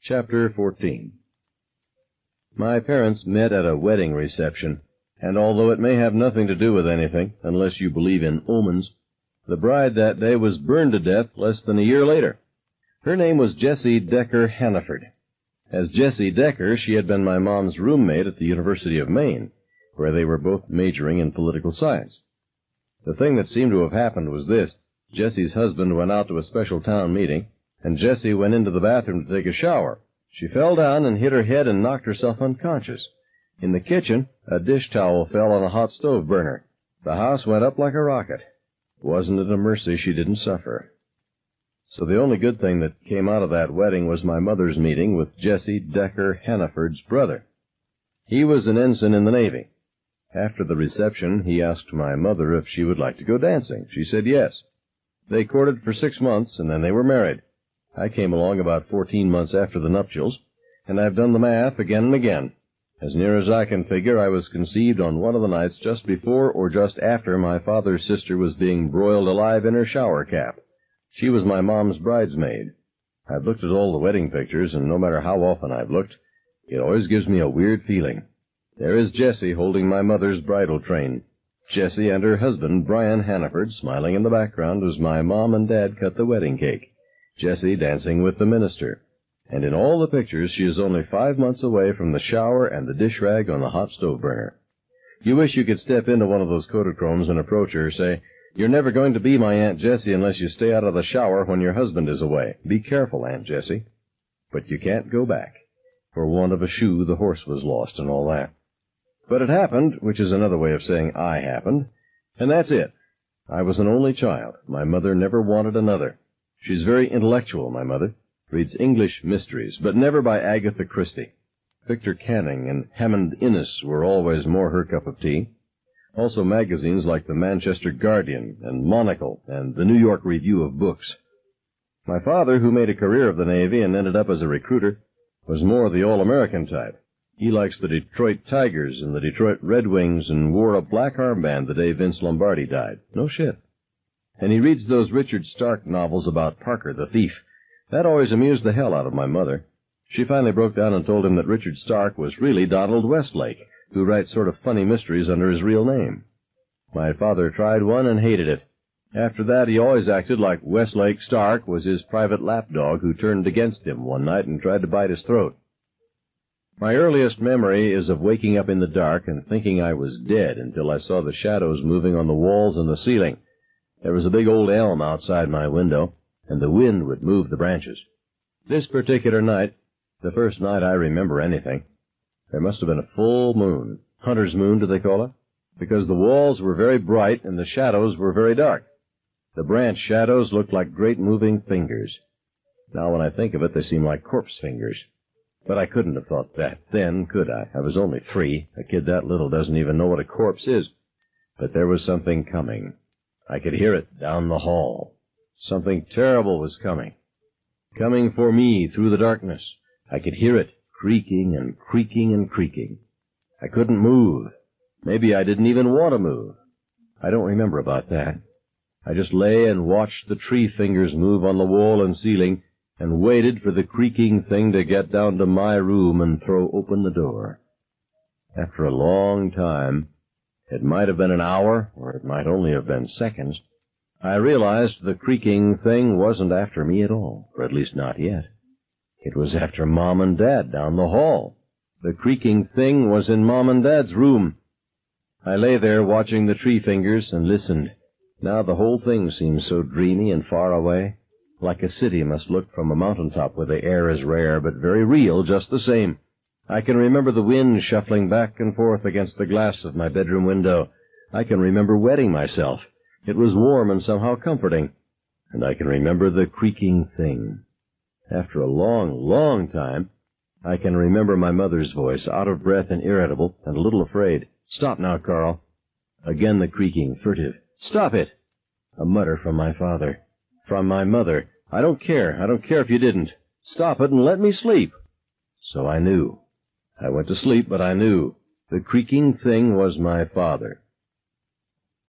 Chapter 14. My parents met at a wedding reception, and although it may have nothing to do with anything, unless you believe in omens, the bride that day was burned to death less than a year later. Her name was Jessie Decker Hannaford. As Jessie Decker, she had been my mom's roommate at the University of Maine, where they were both majoring in political science. The thing that seemed to have happened was this. Jessie's husband went out to a special town meeting, and Jessie went into the bathroom to take a shower. She fell down and hit her head and knocked herself unconscious. In the kitchen, a dish towel fell on a hot stove burner. The house went up like a rocket. Wasn't it a mercy she didn't suffer? So the only good thing that came out of that wedding was my mother's meeting with Jessie Decker Hannaford's brother. He was an ensign in the Navy. After the reception, he asked my mother if she would like to go dancing. She said yes. They courted for 6 months, and then they were married. I came along about 14 months after the nuptials, and I've done the math again and again. As near as I can figure, I was conceived on one of the nights just before or just after my father's sister was being broiled alive in her shower cap. She was my mom's bridesmaid. I've looked at all the wedding pictures, and no matter how often I've looked, it always gives me a weird feeling. There is Jessie holding my mother's bridal train. Jessie and her husband, Brian Hannaford, smiling in the background as my mom and dad cut the wedding cake. Jessie dancing with the minister. And in all the pictures, she is only 5 months away from the shower and the dish rag on the hot stove burner. You wish you could step into one of those Kodachromes and approach her, say, "You're never going to be my Aunt Jessie unless you stay out of the shower when your husband is away. Be careful, Aunt Jessie." But you can't go back. For want of a shoe, the horse was lost and all that. But it happened, which is another way of saying I happened, and that's it. I was an only child. My mother never wanted another. She's very intellectual, my mother. Reads English mysteries, but never by Agatha Christie. Victor Canning and Hammond Innes were always more her cup of tea. Also magazines like the Manchester Guardian and Monocle and the New York Review of Books. My father, who made a career of the Navy and ended up as a recruiter, was more the all-American type. He likes the Detroit Tigers and the Detroit Red Wings and wore a black armband the day Vince Lombardi died. No shit. And he reads those Richard Stark novels about Parker the Thief. That always amused the hell out of my mother. She finally broke down and told him that Richard Stark was really Donald Westlake, who writes sort of funny mysteries under his real name. My father tried one and hated it. After that, he always acted like Westlake Stark was his private lapdog who turned against him one night and tried to bite his throat. My earliest memory is of waking up in the dark and thinking I was dead until I saw the shadows moving on the walls and the ceiling. There was a big old elm outside my window, and the wind would move the branches. This particular night, the first night I remember anything, there must have been a full moon. Hunter's moon, do they call it? Because the walls were very bright and the shadows were very dark. The branch shadows looked like great moving fingers. Now when I think of it, they seem like corpse fingers. But I couldn't have thought that then, could I? I was only 3. A kid that little doesn't even know what a corpse is. But there was something coming. I could hear it down the hall. Something terrible was coming. Coming for me through the darkness. I could hear it creaking and creaking and creaking. I couldn't move. Maybe I didn't even want to move. I don't remember about that. I just lay and watched the tree fingers move on the wall and ceiling and waited for the creaking thing to get down to my room and throw open the door. After a long time, it might have been an hour, or it might only have been seconds, I realized the creaking thing wasn't after me at all, or at least not yet. It was after Mom and Dad down the hall. The creaking thing was in Mom and Dad's room. I lay there watching the tree fingers and listened. Now the whole thing seemed so dreamy and far away, like a city must look from a mountaintop where the air is rare, but very real just the same. I can remember the wind shuffling back and forth against the glass of my bedroom window. I can remember wetting myself. It was warm and somehow comforting. And I can remember the creaking thing. After a long, long time, I can remember my mother's voice, out of breath and irritable and a little afraid. "Stop now, Carl." Again the creaking, furtive. "Stop it." A mutter from my father. From my mother. "I don't care. I don't care if you didn't. Stop it and let me sleep." So I knew. I went to sleep, but I knew. The creaking thing was my father.